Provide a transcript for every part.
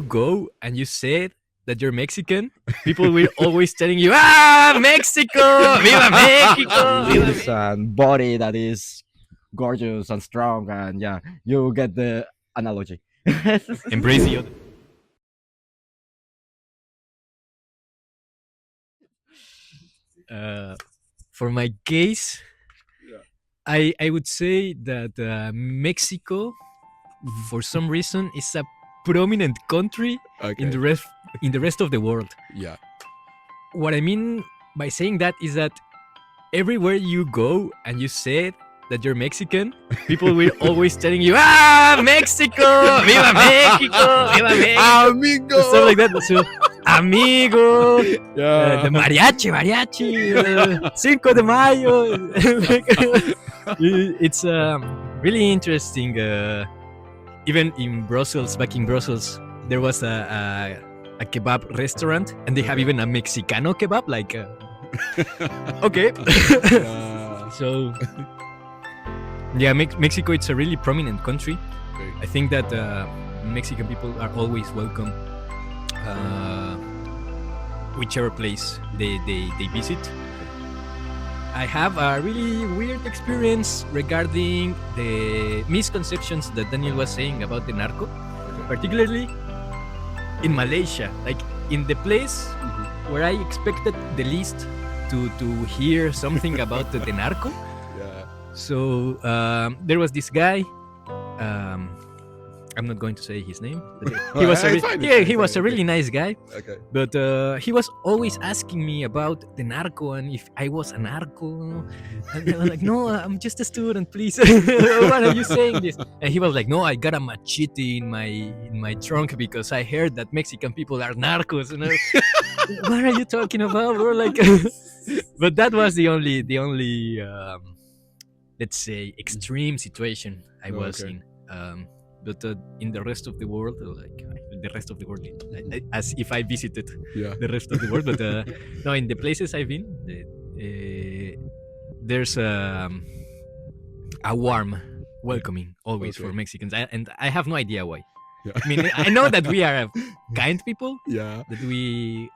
you go and you say that you're Mexican, people will always telling you, Mexico, viva Mexico, viva Lips and body that is gorgeous and strong, and yeah, you get the analogy. embrace the other. For my case, I would say that Mexico, for some reason, is a prominent country in the rest of the world. Yeah. What I mean by saying that is that everywhere you go and you say that you're Mexican, people will always telling you, Mexico, viva Mexico, viva Mexico, Amigo. stuff like that. So, amigo, Yeah. the mariachi, Cinco de Mayo. It's really interesting. Even in Brussels, back in Brussels, there was a kebab restaurant, and they have even a Mexicano kebab. Like, okay. So, yeah, Mexico, it's a really prominent country. I think that Mexican people are always welcome, whichever place they visit. I have a really weird experience regarding the misconceptions that Daniel was saying about the narco, particularly in Malaysia, like in the place where I expected the least to hear something about the narco. Yeah. So there was this guy. I'm not going to say his name. But he was he was a really nice guy. Okay. But he was always asking me about the narco and if I was a narco. And I was like, no, I'm just a student, please. Why are you saying this? And he was like, no, I got a machete in my trunk because I heard that Mexican people are narcos. And what are you talking about? We're like, but that was the only let's say extreme situation I was in. But in the rest of the world, like the rest of the world, as if I visited the rest of the world. But no, in the places I've been, there's a warm welcoming always for Mexicans, and I have no idea why. Yeah. I mean, I know that we are kind people. Yeah. That we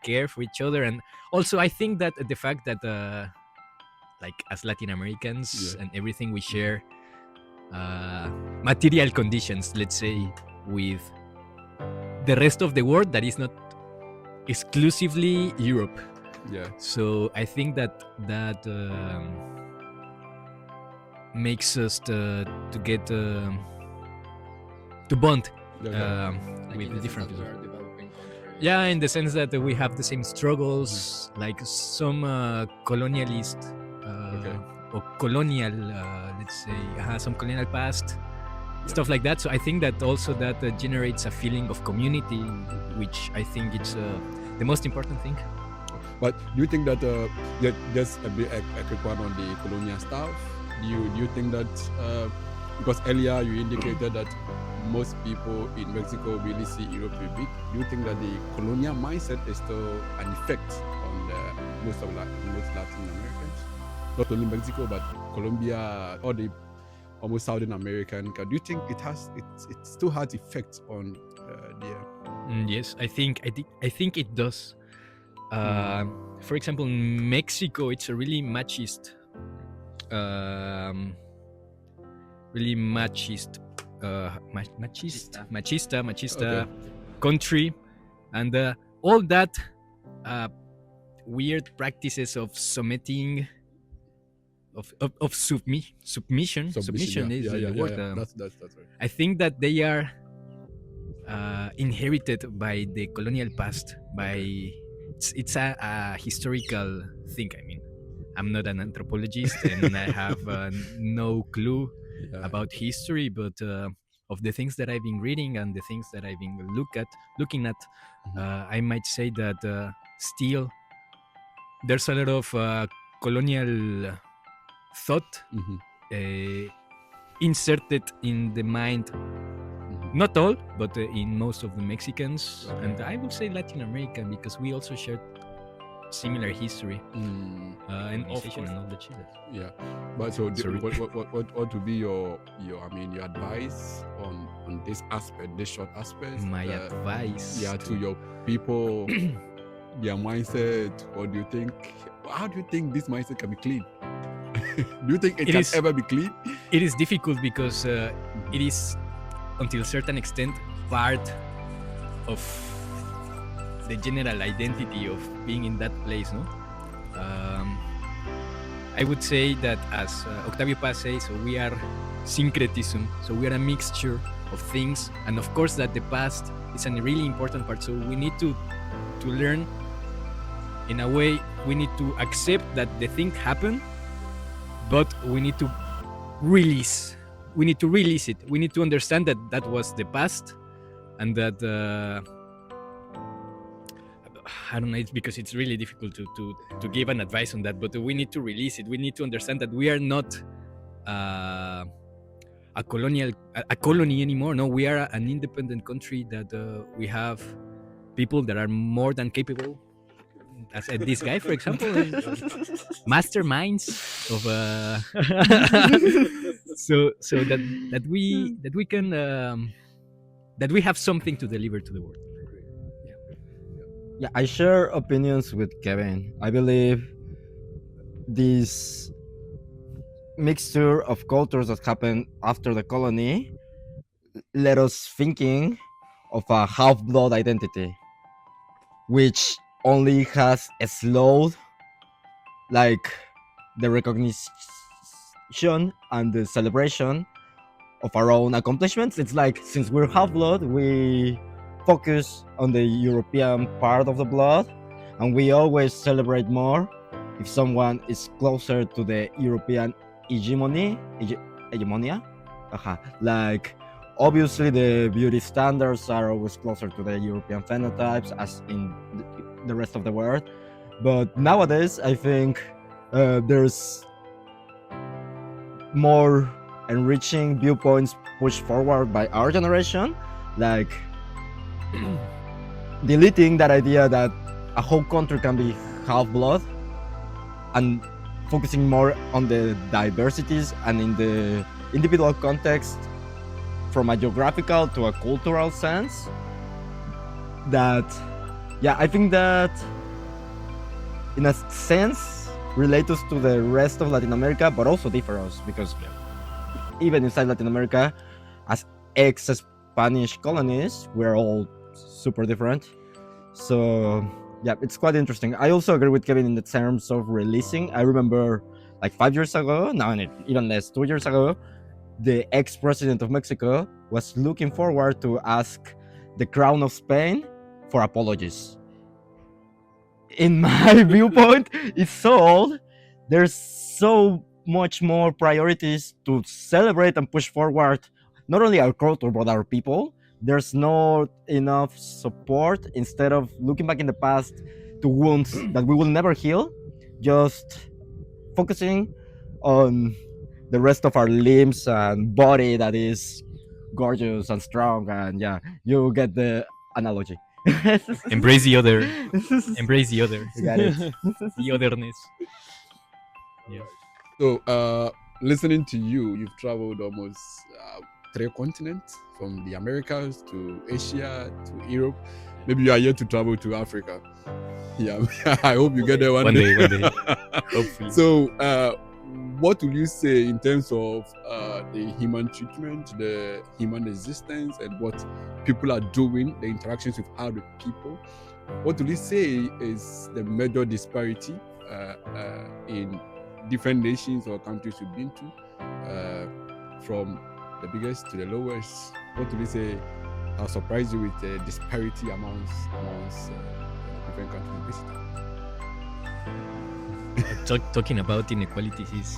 care for each other, and also I think that the fact that like as Latin Americans and everything we share. Material conditions, let's say, with the rest of the world that is not exclusively Europe. Yeah. So I think that makes us to get to bond with different people. Yeah, in the sense that we have the same struggles, like some colonialist or colonial, let's say, some colonial past, stuff like that. So I think that also that generates a feeling of community, which I think it's the most important thing. But do you think that just a quick one on the colonial stuff? Do you think that because earlier you indicated that most people in Mexico really see Europe a bit, do you think that the colonial mindset is still an effect on most Latin Americans? Not only Mexico, but Colombia, or the almost Southern American. Do you think it still has effects on there? Yes, I think it does. For example, in Mexico, it's a really machista country, and all that weird practices of submitting. Of submission is the word. That's right. I think that they are inherited by the colonial past. It's a historical thing. I mean, I'm not an anthropologist and I have no clue about history, but of the things that I've been reading and the things that I've been looking at, I might say that still there's a lot of colonial thought inserted in the mind, not all, but in most of the Mexicans, and I would say Latin American, because we also share similar history and Organization often. and all the Chiles. Yeah, but so Sorry. what would be your your advice on this aspect, this short aspect? My advice to your people, their mindset. What do you think? How do you think this mindset can be clean? Do you think it can is- ever be clean? It is difficult because it is, until a certain extent, part of the general identity of being in that place, no? I would say that, as Octavio Paz says, so we are syncretism, so we are a mixture of things, and of course that the past is a really important part, so we need to learn. In a way, we need to accept that the thing happened, but we need to release it. We need to understand that that was the past, and that I don't know, it's because it's really difficult to give an advice on that, but we need to release it. We need to understand that we are not a colony anymore. No, we are an independent country, that we have people that are more than capable, as this guy, for example, masterminds of so that we can that we have something to deliver to the world. Yeah, I share opinions with Kevin. I believe this mixture of cultures that happened after the colony led us thinking of a half-blood identity, which only has slowed like the recognition and the celebration of our own accomplishments. It's like, since we're half-blood, we focus on the European part of the blood, and we always celebrate more if someone is closer to the European hegemonia. Like, obviously the beauty standards are always closer to the European phenotypes as in the rest of the world, but nowadays I think there's more enriching viewpoints pushed forward by our generation, like deleting that idea that a whole country can be half-blood and focusing more on the diversities and in the individual context from a geographical to a cultural sense. That, yeah, I think that in a sense relate us to the rest of Latin America, but also differ us, because even inside Latin America, as ex-Spanish colonies, we're all super different. So yeah, it's quite interesting. I also agree with Kevin in the terms of releasing. I remember like 5 years ago, now even less, 2 years ago, the ex-president of Mexico was looking forward to ask the Crown of Spain for apologies. In my viewpoint, it's so old. There's so much more priorities to celebrate and push forward not only our culture but our people. There's not enough support. Instead of looking back in the past to wounds that we will never heal, just focusing on the rest of our limbs and body that is gorgeous and strong. And yeah, you get the analogy. Embrace the other. Embrace the other. You got it. The otherness. Yeah. So, listening to you, you've traveled almost 3 continents, from the Americas to Asia to Europe. Maybe you are yet to travel to Africa. Yeah, I hope you get there one day. One day. Hopefully. So, what will you say in terms of the human treatment, the human existence, and what people are doing, the interactions with other people? What will you say is the major disparity in different nations or countries you've been to, from the biggest to the lowest? What will you say has surprised you with the disparity amongst different countries visited? Talking about inequalities is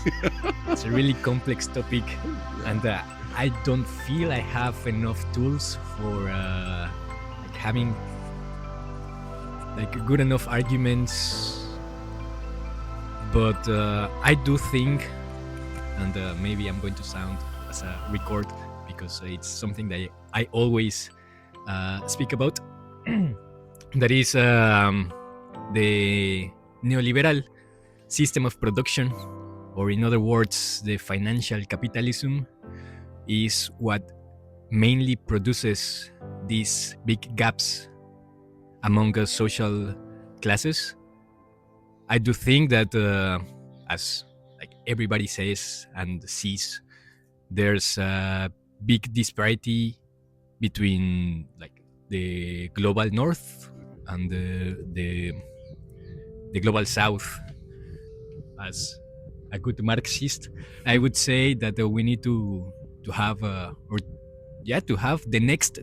it's a really complex topic, and I don't feel I have enough tools for like having like good enough arguments. But I do think, and maybe I'm going to sound as a record because it's something that I always speak about. That is the neoliberal system of production, or in other words, the financial capitalism, is what mainly produces these big gaps among us social classes. I do think that, as like everybody says and sees, there's a big disparity between like the global north and the global south. As a good Marxist, I would say that we need to have to have the next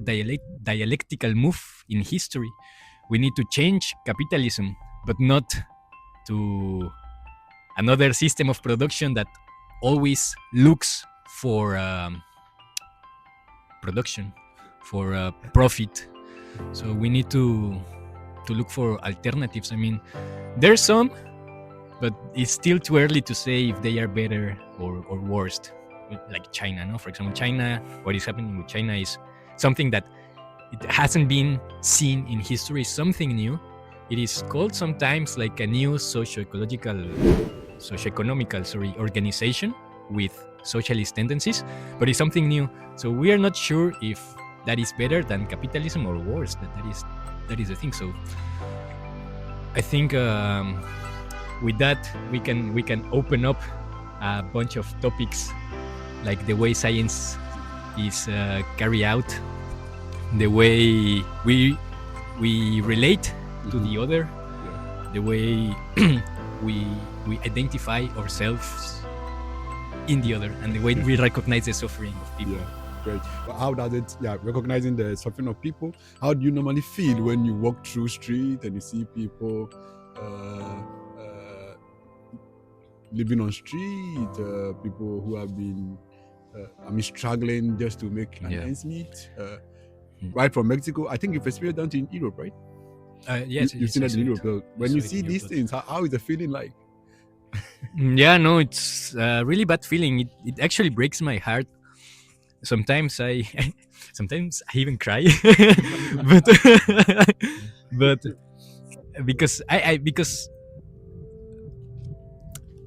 dialectical move in history. We need to change capitalism, but not to another system of production that always looks for production, for profit. So we need to look for alternatives. I mean, there's some, but it's still too early to say if they are better or worst. Like China, no? For example, China, what is happening with China is something that it hasn't been seen in history, something new. It is called sometimes like a new socio-economical organization with socialist tendencies, but it's something new. So we are not sure if that is better than capitalism or worse. That is the thing. So I think with that we can open up a bunch of topics, like the way science is carried out, the way we relate to the other, the way we identify ourselves in the other, and the way we recognize the suffering of people. Great. But how does it, recognizing the suffering of people, how do you normally feel when you walk through street and you see people living on street, people who have been struggling just to make ends meet, right from Mexico? I think you've experienced that in Europe, right? Yes, you've seen that in Europe. So when you see these things, how is the feeling like? Yeah, no, it's a really bad feeling. It actually breaks my heart. Sometimes I even cry, but because because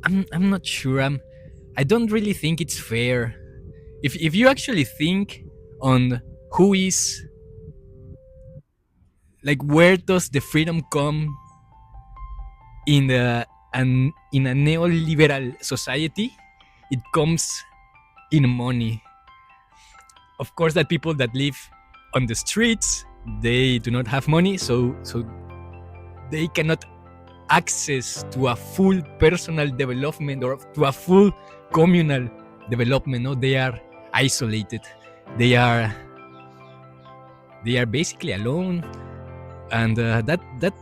I'm not sure. I don't really think it's fair. If you actually think on who is, like, where does the freedom come in a neoliberal society? It comes in money. Of course, that people that live on the streets, they do not have money, so they cannot access to a full personal development or to a full communal development. No, they are isolated. They are basically alone, and that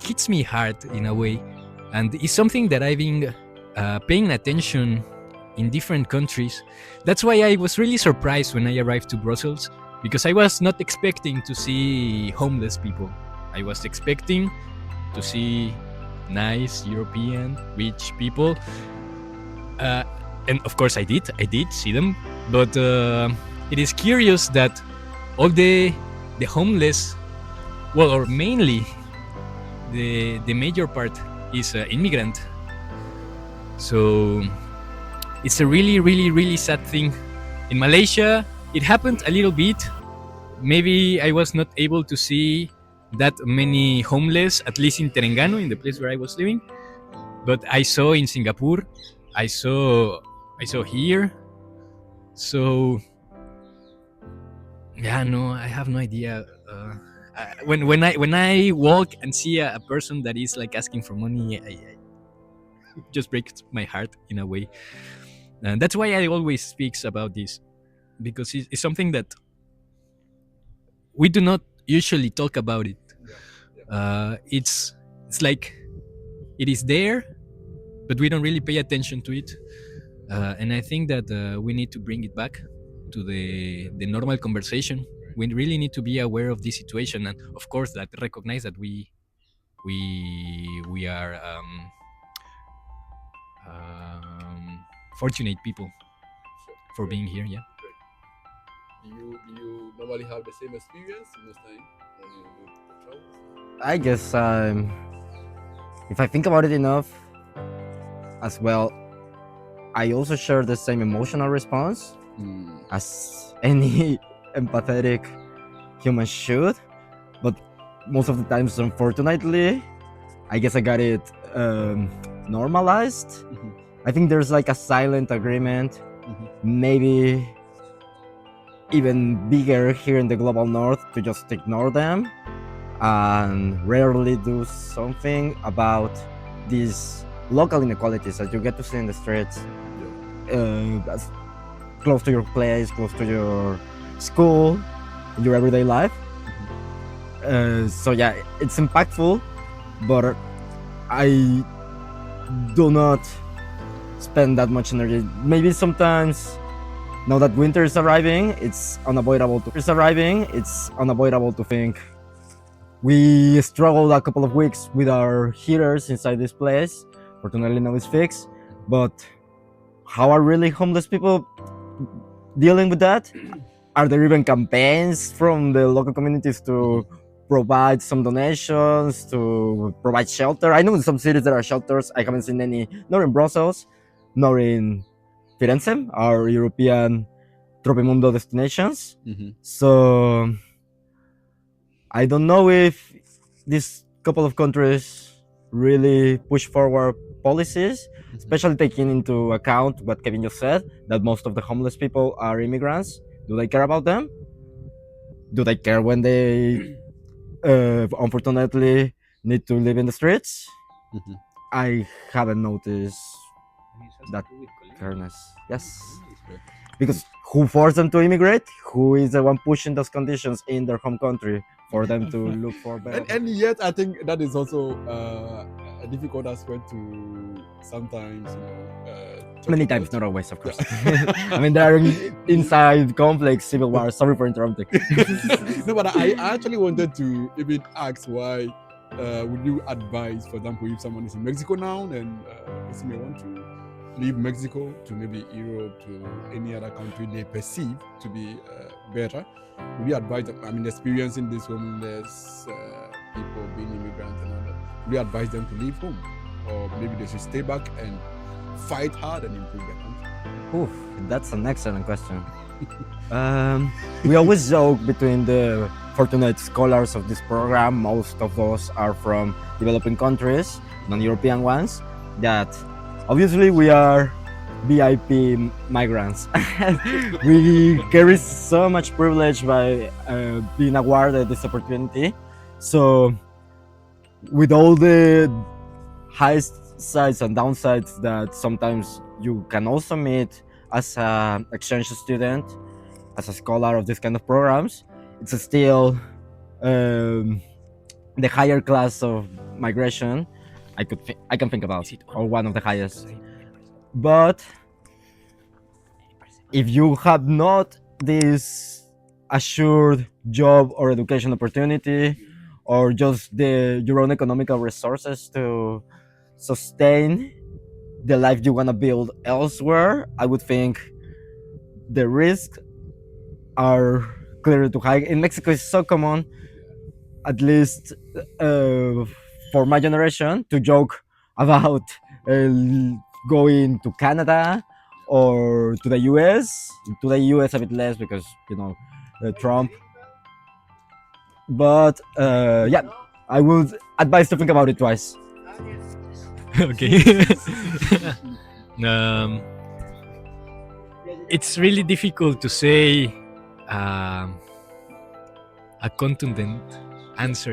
hits me hard in a way, and it's something that I've been paying attention in different countries. That's why I was really surprised when I arrived to Brussels, because I was not expecting to see homeless people. I was expecting to see nice European rich people, and of course I did see them. But it is curious that all the homeless, well, or mainly the major part is immigrant. So it's a really sad thing. In Malaysia, it happened a little bit. Maybe I was not able to see that many homeless, at least in Terengganu, in the place where I was living. But I saw in Singapore, I saw here. So yeah, no, I have no idea. When I walk and see a person that is like asking for money, it just breaks my heart in a way. And that's why I always speaks about this, because it's something that we do not usually talk about it. It's like it is there, but we don't really pay attention to it. And I think that we need to bring it back to the normal conversation. We really need to be aware of this situation, and of course that recognize that we are fortunate people for being here. Yeah. Do you normally have the same experience most time when you do the travels? I guess if I think about it enough as well, I also share the same emotional response as any empathetic human should, but most of the times, unfortunately, I guess I got it normalized. I think there's like a silent agreement, maybe even bigger here in the global north, to just ignore them and rarely do something about these local inequalities that you get to see in the streets, as close to your place, close to your school, in your everyday life. So yeah, it's impactful, but I do not spend that much energy. Maybe sometimes, now that winter is arriving, it's unavoidable to think. We struggled a couple of weeks with our heaters inside this place. Fortunately, now it's fixed. But how are really homeless people dealing with that? Are there even campaigns from the local communities to provide some donations, to provide shelter? I know in some cities there are shelters. I haven't seen any, nor in Brussels, nor in Firenze, our European Tropimundo destinations. So I don't know if this couple of countries really push forward policies, especially taking into account what Kevin just said, that most of the homeless people are immigrants. Do they care about them? Do they care when they unfortunately need to live in the streets? I haven't noticed that fairness. Yes. Because who forced them to immigrate? Who is the one pushing those conditions in their home country for them to look for better? And yet, I think that is also a difficult aspect to sometimes, Many times, not always, of course. I mean, there are inside conflicts, civil wars. Sorry for interrupting. No, but I actually wanted to even ask why would you advise, for example, if someone is in Mexico now and person may want to leave Mexico to maybe Europe, to any other country they perceive to be better, would you advise them, I mean, experiencing this homeless people, being immigrants and all that, would you advise them to leave home? Or maybe they should stay back and fight hard and improve their country? Oof, that's an excellent question. We always joke between the fortunate scholars of this program, most of those are from developing countries, non-European ones, that obviously we are VIP migrants. We carry so much privilege by being awarded this opportunity. So with all the high sides and downsides that sometimes you can also meet as an exchange student, as a scholar of this kind of programs, it's still the higher class of migration I can think about, or one of the highest. But if you have not this assured job or education opportunity, or just your own economical resources to sustain the life you want to build elsewhere, I would think the risks are clearly too high. In Mexico, it's so common, at least for my generation, to joke about going to Canada or to the US. To the US a bit less because, Trump. But yeah, I would advise to think about it twice. Okay. It's really difficult to say a contundent answer,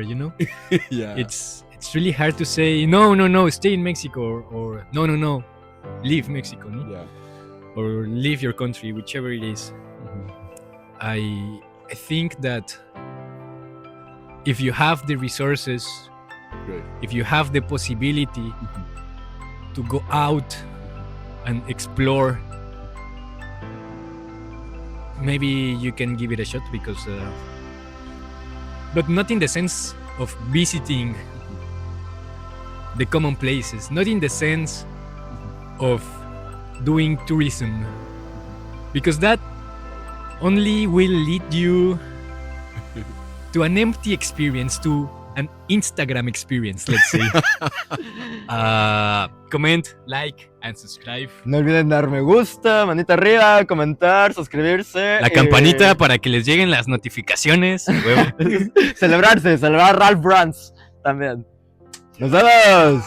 Yeah. It's really hard to say no, stay in Mexico, or no, leave Mexico, no? Yeah. Or leave your country, whichever it is. I think that if you have the resources, Great. if you have the possibility to go out and explore, maybe you can give it a shot, because but not in the sense of visiting the common places, not in the sense of doing tourism, because that only will lead you to an empty experience, to an Instagram experience, let's say. Comment, like, and subscribe. No olviden dar me gusta, manita arriba, comentar, suscribirse. La campanita para que les lleguen las notificaciones. Huevo. Celebrar Ralph Brands también. ¡Nos vemos!